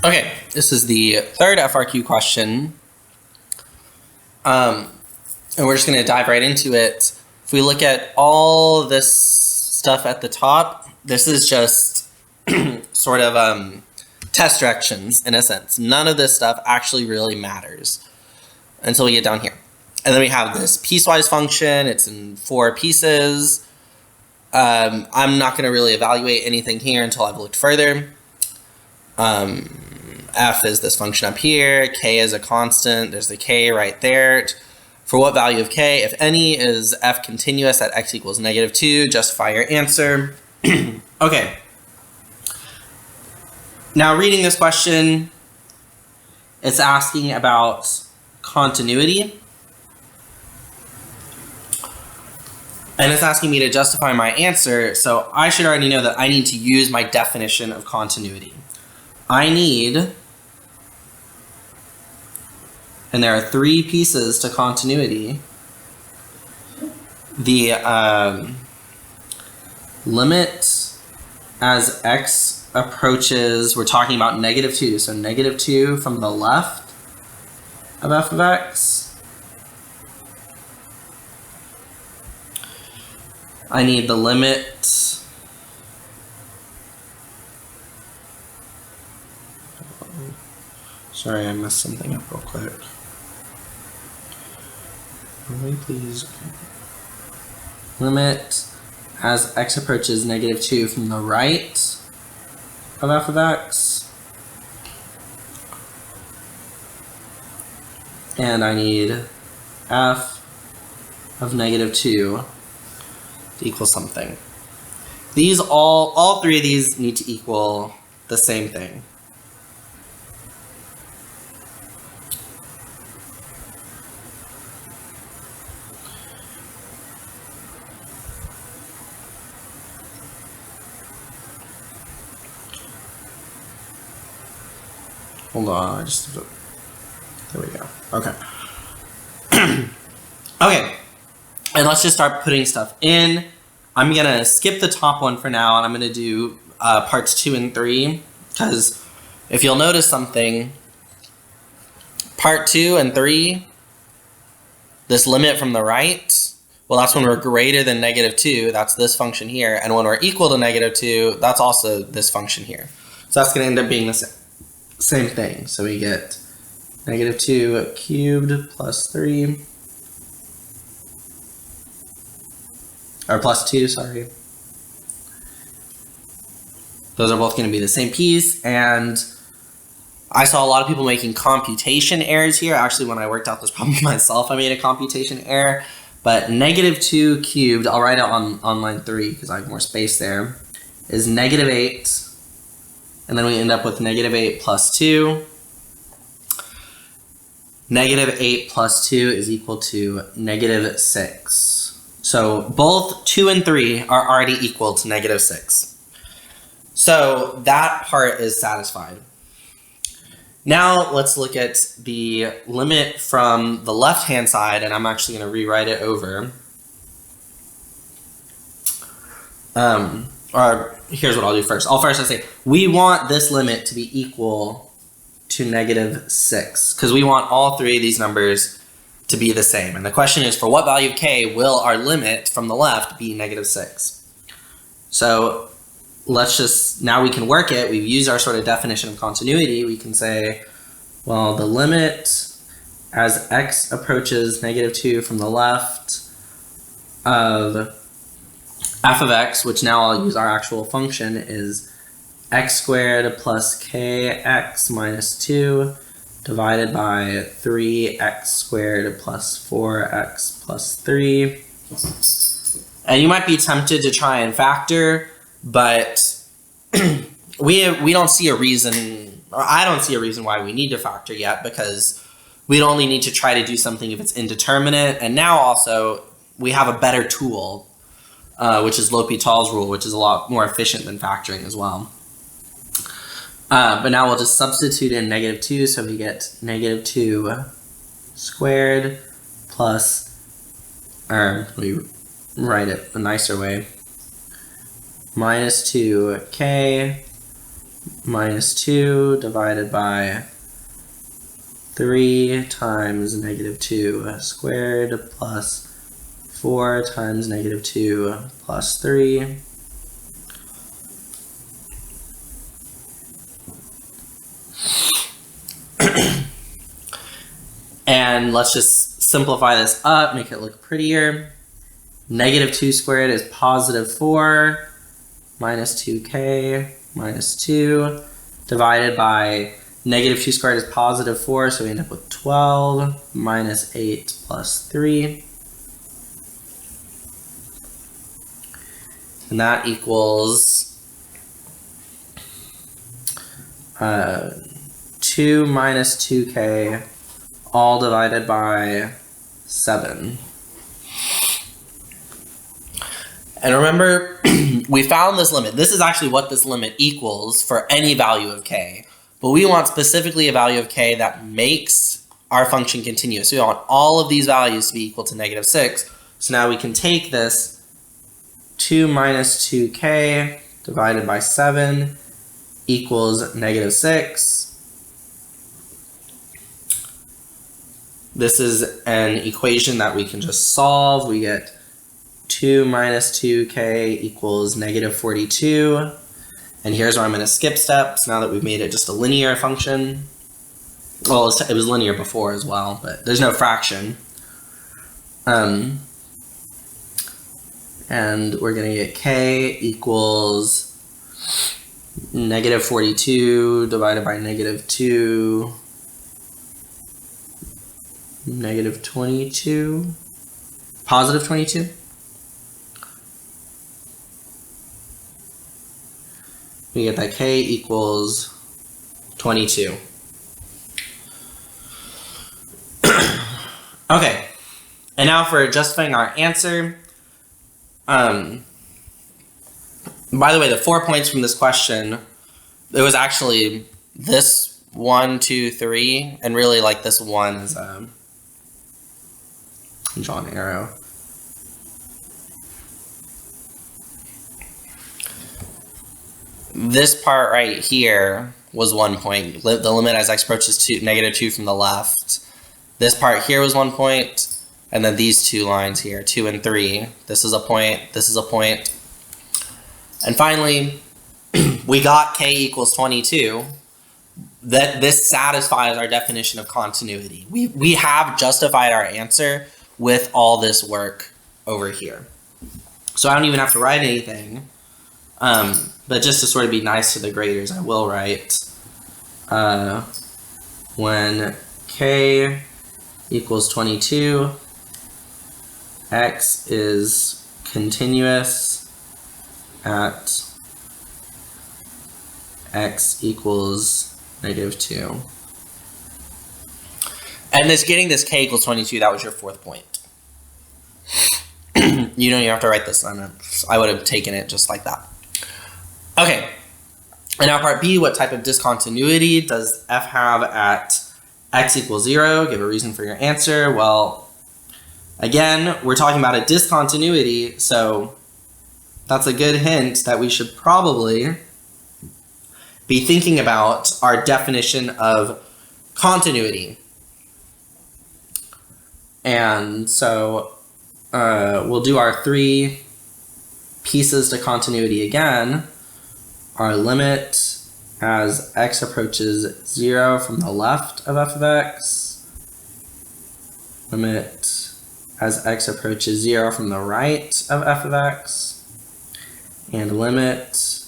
Okay, this is the third FRQ question. And we're just going to dive right into it. If we look at all this stuff at the top, this is just sort of test directions in a sense. None of this stuff actually really matters until we get down here. And then we have this piecewise function. It's in 4 pieces. I'm not going to really evaluate anything here until I've looked further. F is this function up here. K is a constant. There's the K right there. For what value of K, if any, is F continuous at x equals -2? Justify your answer. Okay. Now reading this question, it's asking about continuity. And it's asking me to justify my answer, so I should already know that I need to use my definition of continuity. I need, and there are 3 pieces to continuity, the limit as x approaches, we're talking about -2, so -2 from the left of f of x. I need the limit sorry, I messed something up real quick. Please. Limit as x approaches -2 from the right of f of x. And I need f of -2 to equal something. These all 3 of these need to equal the same thing. Hold on, there we go. Okay. Okay. And let's just start putting stuff in. I'm gonna skip the top one for now, and I'm gonna do parts 2 and 3, because if you'll notice something, part 2 and 3, this limit from the right, well, that's when we're greater than -2, that's this function here, and when we're equal to -2, that's also this function here. So that's gonna end up being the same thing. So we get -2 cubed plus 3. Or plus 2, sorry. Those are both going to be the same piece, and I saw a lot of people making computation errors here. Actually, when I worked out this problem myself, I made a computation error. But -2 cubed, I'll write it on line 3 because I have more space there, is -8. And then we end up with -8 plus 2. -8 plus 2 is equal to -6. So both 2 and 3 are already equal to -6. So that part is satisfied. Now let's look at the limit from the left-hand side, and I'm actually going to rewrite it over. Or here's what I'll do first. I'll say we want this limit to be equal to -6, because we want all 3 of these numbers to be the same. And the question is, for what value of k will our limit from the left be -6? So let's just, now we can work it. We've used our sort of definition of continuity. We can say, well, the limit as x approaches -2 from the left of f of x, which now I'll use our actual function, is x squared plus kx minus 2 divided by 3x squared plus 4x plus 3. And you might be tempted to try and factor, but we don't see a reason, or I don't see a reason why we need to factor yet, because we'd only need to try to do something if it's indeterminate. And now also we have a better tool, which is L'Hopital's rule, which is a lot more efficient than factoring as well. But now we'll just substitute in -2, so we get -2 squared plus, or we write it a nicer way, -2k minus 2 divided by 3 times negative 2 squared plus 4 times negative 2 plus 3. And let's just simplify this up, make it look prettier. Negative 2 squared is positive 4 minus 2k minus 2 divided by negative 2 squared is positive 4, so we end up with 12 minus 8 plus 3. And that equals 2 minus 2k all divided by 7. And remember, we found this limit. This is actually what this limit equals for any value of k. But we want specifically a value of k that makes our function continuous. So we want all of these values to be equal to negative 6. So now we can take this 2 minus 2k divided by 7 equals negative 6. This is an equation that we can just solve. We get 2 minus 2k equals negative 42. And here's where I'm going to skip steps now that we've made it just a linear function. Well, it was linear before as well, but there's no fraction. And we're going to get k equals negative 42 divided by negative 2, negative 22, positive 22. We get that k equals 22. Okay, and now for justifying our answer. By the way, the 4 points from this question, it was actually this 1, 2, 3, and really like this 1 is draw an arrow. This part right here was 1 point. The limit as x approaches negative 2 from the left. This part here was 1 point. And then these two lines here, 2 and 3. This is a point. This is a point. And finally, we got k equals 22. That this satisfies our definition of continuity. We have justified our answer with all this work over here. So I don't even have to write anything. But just to sort of be nice to the graders, I will write when k equals 22, x is continuous at x equals negative 2. And getting this k equals 22, that was your 4th point. You don't even have to write this down. I would have taken it just like that. Okay, and now part B, what type of discontinuity does f have at x equals 0? Give a reason for your answer. Well, again, we're talking about a discontinuity, so that's a good hint that we should probably be thinking about our definition of continuity. And so we'll do our 3 pieces to continuity again. Our limit as x approaches 0 from the left of f of x. Limit as x approaches 0 from the right of f of x. And limit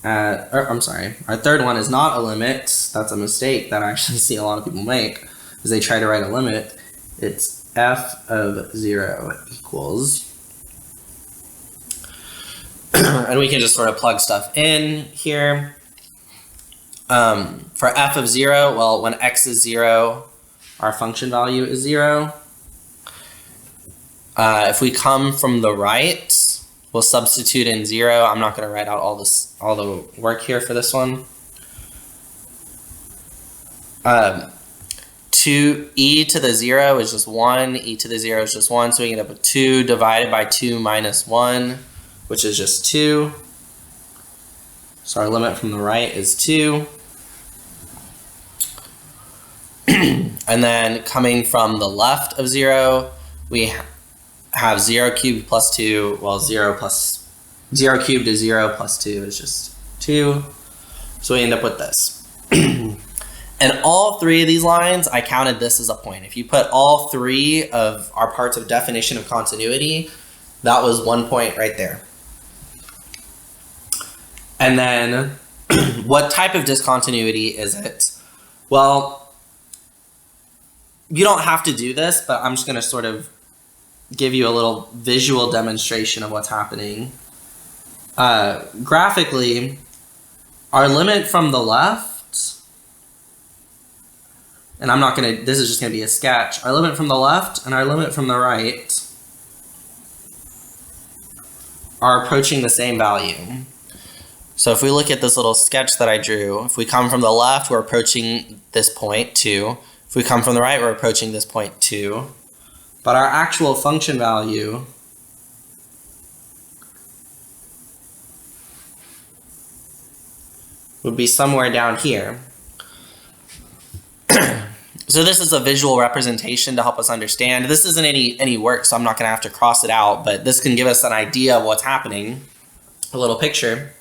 at, I'm sorry, our third one is not a limit. That's a mistake that I actually see a lot of people make, is they try to write a limit. It's f of 0 equals, and we can just sort of plug stuff in here. For f of 0, well, when x is 0, our function value is 0. If we come from the right, we'll substitute in 0. I'm not going to write out all the work here for this one. 2e to the 0 is just 1, e to the 0 is just 1, so we end up with 2 divided by 2 minus 1, which is just 2. So our limit from the right is 2. And then coming from the left of 0, we have 0 cubed plus 2. Well, 0 cubed is 0 plus 2 is just 2. So we end up with this. And all 3 of these lines, I counted this as a point. If you put all 3 of our parts of definition of continuity, that was 1 point right there. And then what type of discontinuity is it? Well, you don't have to do this, but I'm just going to sort of give you a little visual demonstration of what's happening. Graphically, our limit from the left, and I'm not going to, this is just going to be a sketch. Our limit from the left and our limit from the right are approaching the same value. So if we look at this little sketch that I drew, if we come from the left, we're approaching this point, 2. If we come from the right, we're approaching this point, 2. But our actual function value would be somewhere down here. So this is a visual representation to help us understand. This isn't any work, so I'm not going to have to cross it out, but this can give us an idea of what's happening, a little picture.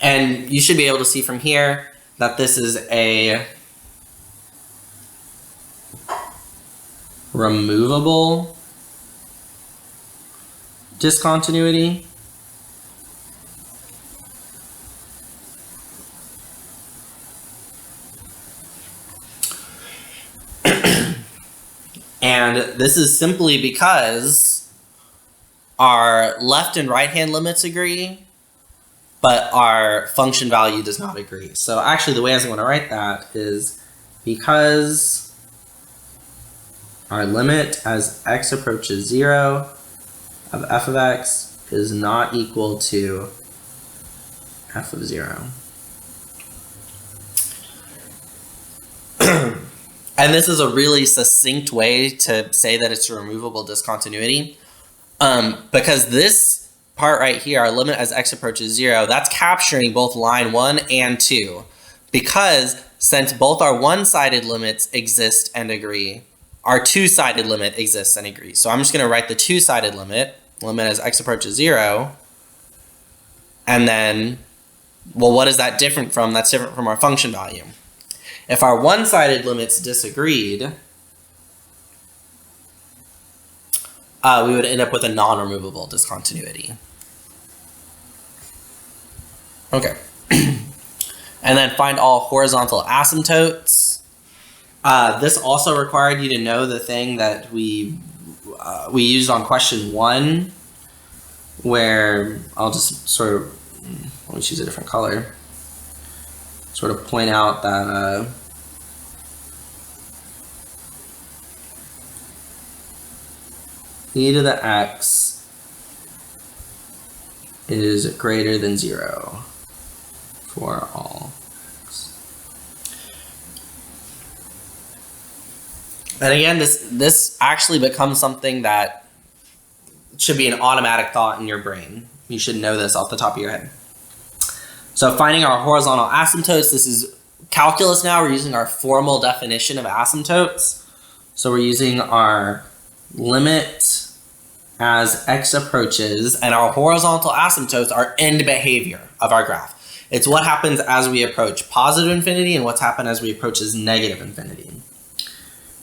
And you should be able to see from here that this is a removable discontinuity. And this is simply because our left and right hand limits agree, but our function value does not agree. So actually the way I was going to write that is because our limit as x approaches 0 of f of x is not equal to f of 0. And this is a really succinct way to say that it's a removable discontinuity. Because this part right here, our limit as x approaches 0, that's capturing both line 1 and 2. Because since both our one-sided limits exist and agree, our two-sided limit exists and agrees. So I'm just going to write the two-sided limit as x approaches 0. And then, well, what is that different from? That's different from our function value. If our one-sided limits disagreed, we would end up with a non-removable discontinuity. Okay. And then find all horizontal asymptotes. This also required you to know the thing that we used on question 1, where I'll just sort of, let me choose a different color, sort of point out that e to the x is greater than 0 for all x. And again, this actually becomes something that should be an automatic thought in your brain. You should know this off the top of your head. So finding our horizontal asymptotes, this is calculus now. We're using our formal definition of asymptotes. So we're using our limit as x approaches, and our horizontal asymptotes are end behavior of our graph. It's what happens as we approach positive infinity and what's happened as we approach negative infinity.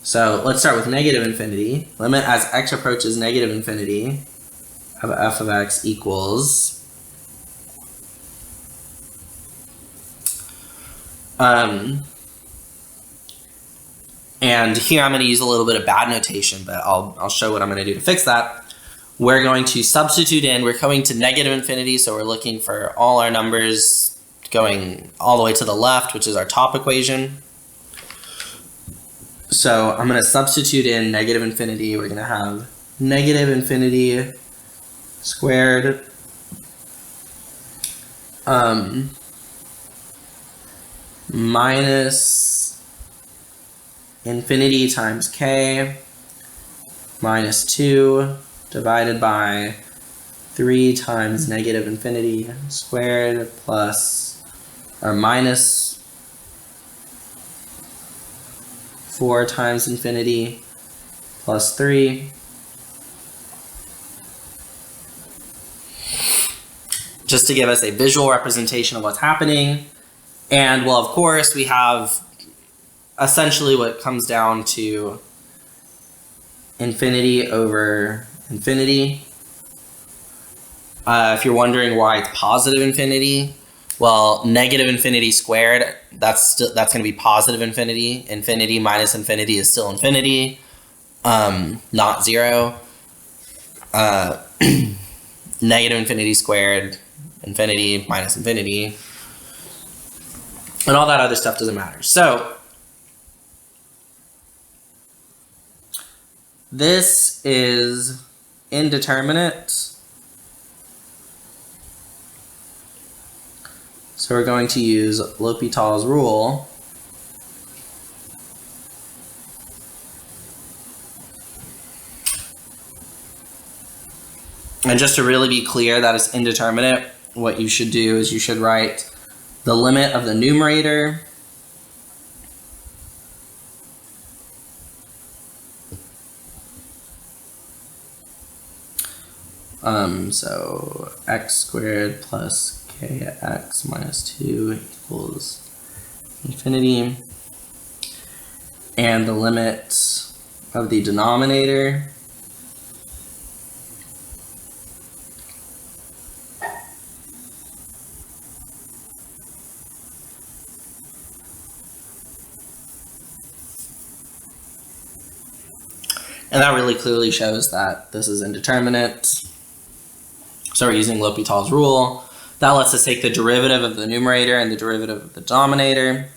So let's start with negative infinity. Limit as x approaches negative infinity of f of x equals and here I'm going to use a little bit of bad notation, but I'll show what I'm going to do to fix that. We're going to substitute in, we're coming to negative infinity, so we're looking for all our numbers going all the way to the left, which is our top equation. So I'm going to substitute in negative infinity. We're going to have negative infinity squared minus infinity times k minus 2 divided by 3 times negative infinity squared plus or minus 4 times infinity plus 3. Just to give us a visual representation of what's happening. And well, of course, we have essentially what comes down to infinity over infinity. If you're wondering why it's positive infinity, well, negative infinity squared, that's going to be positive infinity. Infinity minus infinity is still infinity, not 0. Negative infinity squared, infinity minus infinity, and all that other stuff doesn't matter. So this is indeterminate. So we're going to use L'Hopital's rule. And just to really be clear that it's indeterminate, what you should do is you should write the limit of the numerator so x squared plus kx minus 2 equals infinity, and the limit of the denominator and that really clearly shows that this is indeterminate. So we're using L'Hopital's rule. That lets us take the derivative of the numerator and the derivative of the denominator.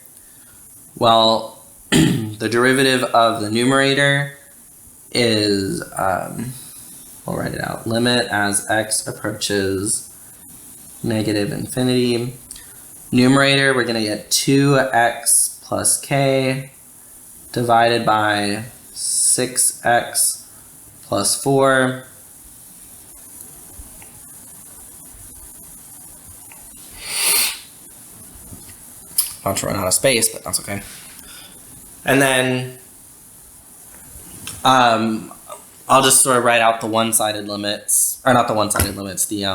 Well, the derivative of the numerator is, we'll write it out, limit as x approaches negative infinity. Numerator, we're going to get 2x plus k divided by 6x plus 4. About to run out of space, but that's okay. And then I'll just sort of write out the one-sided limits, or not the one-sided limits, the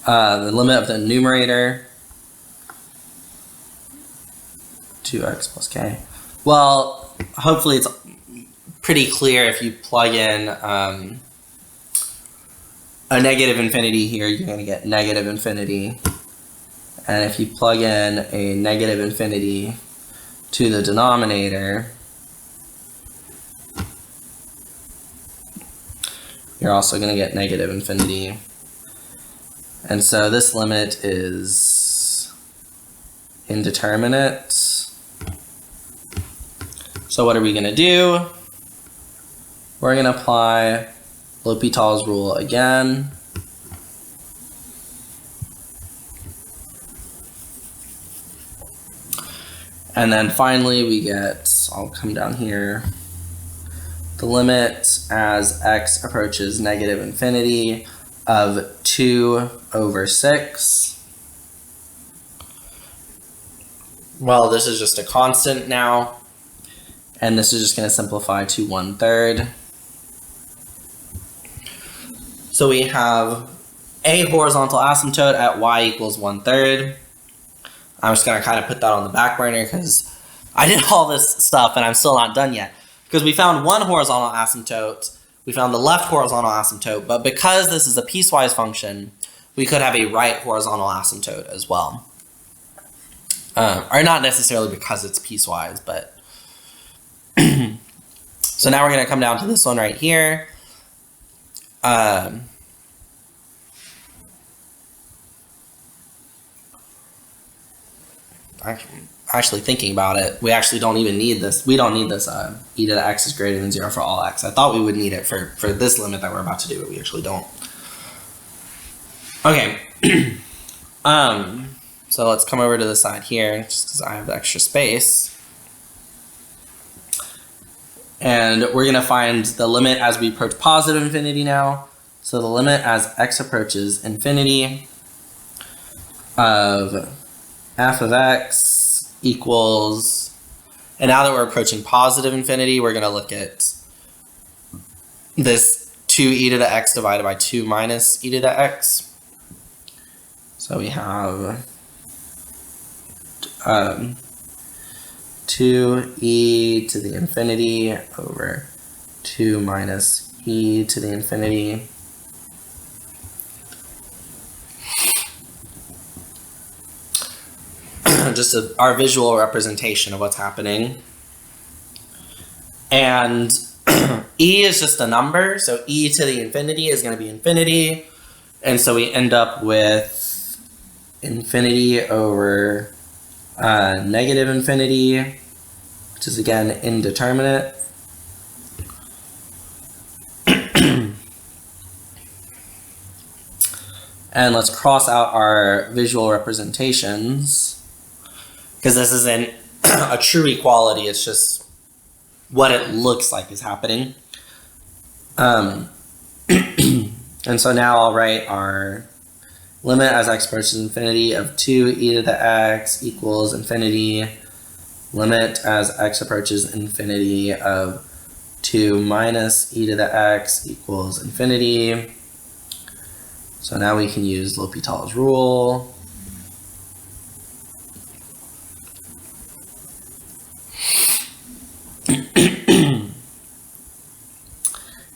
limit of the numerator, 2x plus k. Well, hopefully it's pretty clear if you plug in a negative infinity here, you're going to get negative infinity. And if you plug in a negative infinity to the denominator, you're also going to get negative infinity. And so this limit is indeterminate. So what are we going to do? We're going to apply L'Hopital's rule again. And then finally we get, I'll come down here, the limit as x approaches negative infinity of 2 over 6. Well, this is just a constant now, and this is just going to simplify to 1/3. So we have a horizontal asymptote at y equals 1/3. I'm just going to kind of put that on the back burner because I did all this stuff and I'm still not done yet. Because we found one horizontal asymptote, we found the left horizontal asymptote, but because this is a piecewise function, we could have a right horizontal asymptote as well. Or not necessarily because it's piecewise, but... So now we're going to come down to this one right here. Actually thinking about it, we actually don't even need this. We don't need this e to the x is greater than 0 for all x. I thought we would need it for this limit that we're about to do, but we actually don't. Okay. So let's come over to the side here, just because I have the extra space. And we're going to find the limit as we approach positive infinity now. So the limit as x approaches infinity of f of x equals, and now that we're approaching positive infinity, we're going to look at this 2e to the x divided by 2 minus e to the x. So we have 2e to the infinity over 2 minus e to the infinity. Just our visual representation of what's happening. And e is just a number, so e to the infinity is going to be infinity. And so we end up with infinity over negative infinity, which is again indeterminate. And let's cross out our visual representations, because this isn't a true equality, it's just what it looks like is happening. And so now I'll write our limit as x approaches infinity of 2e to the x equals infinity. Limit as x approaches infinity of 2 minus e to the x equals infinity. So now we can use L'Hopital's rule.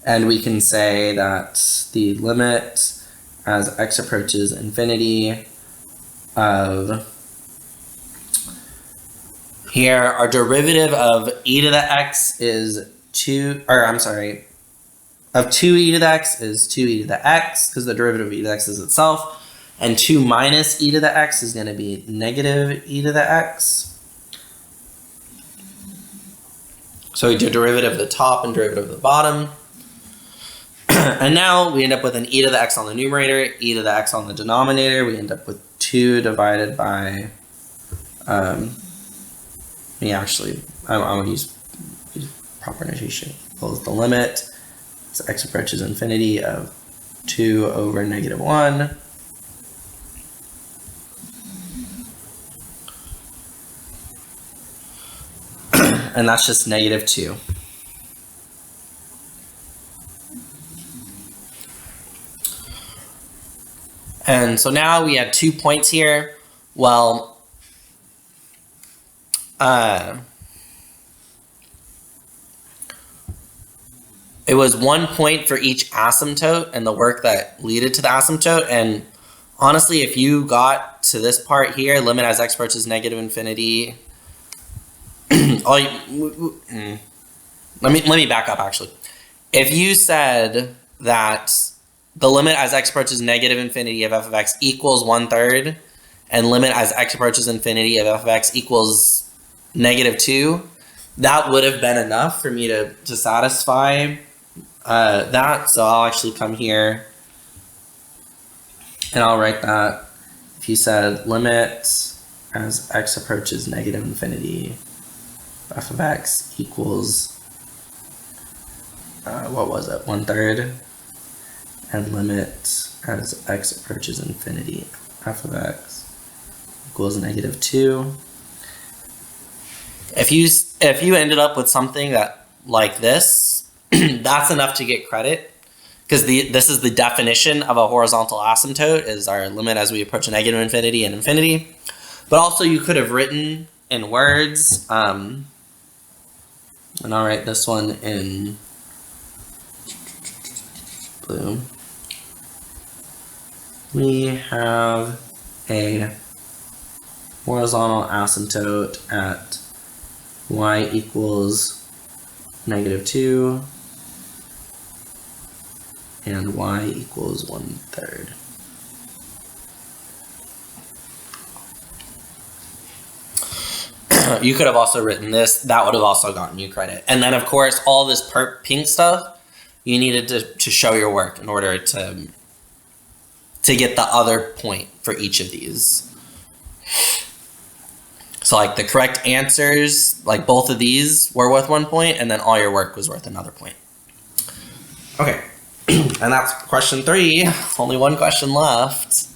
And we can say that the limit as x approaches infinity of, here our derivative of e to the x is of 2e to the x is 2e to the x, because the derivative of e to the x is itself, and 2 minus e to the x is going to be negative e to the x. So we do derivative of the top and derivative of the bottom. And now we end up with an e to the x on the numerator, e to the x on the denominator. We end up with 2 divided by, I'm going to use proper notation, equals the limit as x approaches infinity of 2 over negative 1. And that's just negative 2. And so now we have 2 points here. Well, it was 1 point for each asymptote and the work that led to the asymptote. And honestly, if you got to this part here, limit as x approaches negative infinity. Let me back up actually. If you said that the limit as x approaches negative infinity of f of x equals 1/3, and limit as x approaches infinity of f of x equals negative 2, that would have been enough for me to satisfy that. So I'll actually come here and I'll write that. If you said limit as x approaches negative infinity, f of x equals, what was it, 1/3, and limit as x approaches infinity, f of x equals negative 2. If you ended up with something that like this, that's enough to get credit, because this is the definition of a horizontal asymptote, is our limit as we approach negative infinity and infinity. But also you could have written in words, and I'll write this one in blue. We have a horizontal asymptote at y equals negative 2 and y equals 1/3. You could have also written this. That would have also gotten you credit. And then, of course, all this pink stuff, you needed to show your work in order to get the other point for each of these. So like the correct answers, like both of these were worth 1 point, and then all your work was worth another point. Okay, and that's question 3. Only one question left.